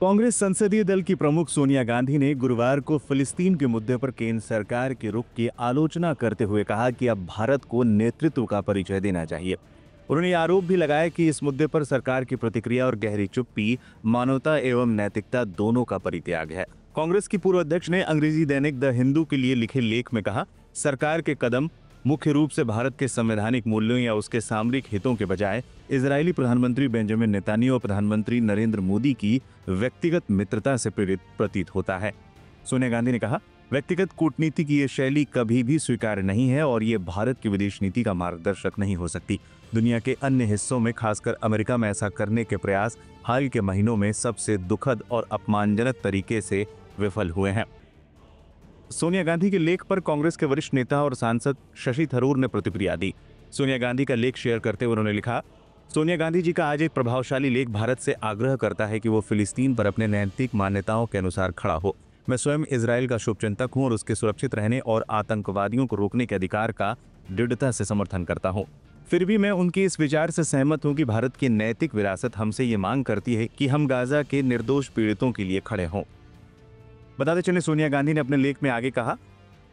कांग्रेस संसदीय दल की प्रमुख सोनिया गांधी ने गुरुवार को फिलिस्तीन के मुद्दे पर केंद्र सरकार के रुख की आलोचना करते हुए कहा कि अब भारत को नेतृत्व का परिचय देना चाहिए। उन्होंने ये आरोप भी लगाया कि इस मुद्दे पर सरकार की प्रतिक्रिया और गहरी चुप्पी मानवता एवं नैतिकता दोनों का परित्याग है। कांग्रेस की पूर्व अध्यक्ष ने अंग्रेजी दैनिक द हिंदू के लिए लिखे लेख में कहा, सरकार के कदम मुख्य रूप से भारत के संवैधानिक मूल्यों या उसके सामरिक हितों के बजाय इजरायली प्रधानमंत्री बेंजामिन नेतन्याहू और प्रधानमंत्री नरेंद्र मोदी की व्यक्तिगत मित्रता से प्रेरित प्रतीत होता है। सोनिया गांधी ने कहा, व्यक्तिगत कूटनीति की ये शैली कभी भी स्वीकार्य नहीं है और ये भारत की विदेश नीति का मार्गदर्शक नहीं हो सकती। दुनिया के अन्य हिस्सों में, खासकर अमेरिका में ऐसा करने के प्रयास हाल के महीनों में सबसे दुखद और अपमानजनक तरीके से विफल हुए हैं। सोनिया गांधी के लेख पर कांग्रेस के वरिष्ठ नेता और सांसद शशि थरूर ने प्रतिक्रिया दी। सोनिया गांधी का लेख शेयर करते हुए उन्होंने लिखा, सोनिया गांधी जी का आज एक प्रभावशाली लेख भारत से आग्रह करता है कि वो फिलिस्तीन पर अपने नैतिक मान्यताओं के अनुसार खड़ा हो। मैं स्वयं इजराइल का शुभचिंतक हूं और उसके सुरक्षित रहने और आतंकवादियों को रोकने के अधिकार का दृढ़ता से समर्थन करता हूं। फिर भी मैं उनके इस विचार से सहमत हूं कि भारत की नैतिक विरासत हमसे ये मांग करती है कि हम गाजा के निर्दोष पीड़ितों के लिए खड़े हों। बताते चले, सोनिया गांधी ने अपने लेख में आगे कहा,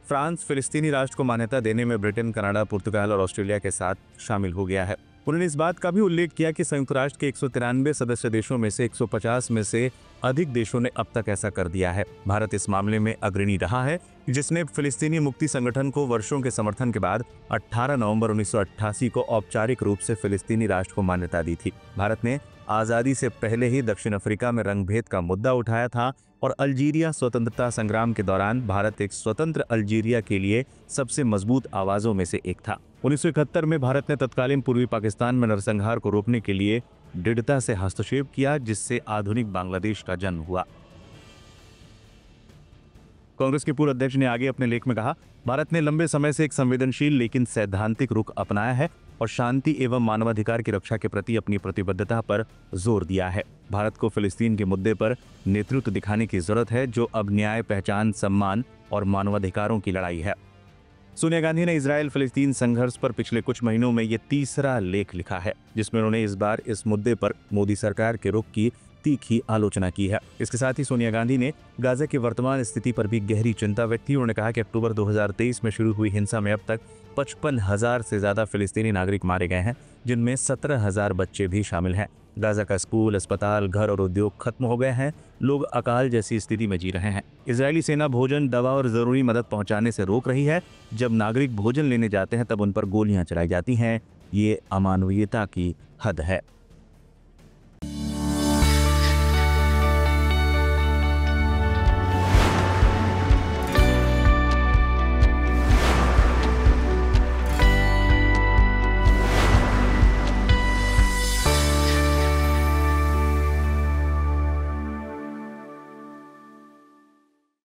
फ्रांस फिलिस्तीनी राष्ट्र को मान्यता देने में ब्रिटेन, कनाडा, पुर्तगाल और ऑस्ट्रेलिया के साथ शामिल हो गया है। उन्होंने इस बात का भी उल्लेख किया कि संयुक्त राष्ट्र के 193 सदस्य देशों में से 150 में से अधिक देशों ने अब तक ऐसा कर दिया है। भारत इस मामले में अग्रणी रहा है, जिसने फिलिस्तीनी मुक्ति संगठन को वर्षों के समर्थन के बाद 18 नवंबर 1988 को औपचारिक रूप से फिलिस्तीनी राष्ट्र को मान्यता दी थी। भारत ने आज़ादी से पहले ही दक्षिण अफ्रीका में रंगभेद का मुद्दा उठाया था और अल्जीरिया स्वतंत्रता संग्राम के दौरान भारत एक स्वतंत्र अल्जीरिया के लिए सबसे मजबूत आवाजों में से एक था। 1971 में भारत ने तत्कालीन पूर्वी पाकिस्तान में नरसंहार को रोकने के लिए दृढ़ता से हस्तक्षेप किया, जिससे आधुनिक बांग्लादेश का जन्म हुआ। कांग्रेस के पूर्व अध्यक्ष ने आगे अपने लेख में कहा, भारत ने लंबे समय से एक संवेदनशील लेकिन सैद्धांतिक रुख अपनाया है और शांति एवं मानवाधिकार की रक्षा के प्रति अपनी प्रतिबद्धता पर जोर दिया है। भारत को फिलिस्तीन के मुद्दे पर नेतृत्व दिखाने की जरूरत है, जो अब न्याय, पहचान, सम्मान और मानवाधिकारों की लड़ाई है। सोनिया गांधी ने इजराइल फिलिस्तीन संघर्ष पर पिछले कुछ महीनों में ये तीसरा लेख लिखा है, जिसमें उन्होंने इस बार इस मुद्दे पर मोदी सरकार के रुख की तीखी आलोचना की है। इसके साथ ही सोनिया गांधी ने गाजा की वर्तमान स्थिति पर भी गहरी चिंता व्यक्त की। उन्होंने कहा कि अक्टूबर 2023 में शुरू हुई हिंसा में अब तक 55,000 से ज्यादा फिलिस्तीनी नागरिक मारे गए हैं, जिनमें 17,000 बच्चे भी शामिल हैं। गाजा का स्कूल, अस्पताल, घर और उद्योग खत्म हो गए हैं। लोग अकाल जैसी स्थिति में जी रहे हैं। इजरायली सेना भोजन, दवा और जरूरी मदद पहुंचाने से रोक रही है। जब नागरिक भोजन लेने जाते हैं तब उन पर गोलियां चलाई जाती हैं। ये अमानवीयता की हद है।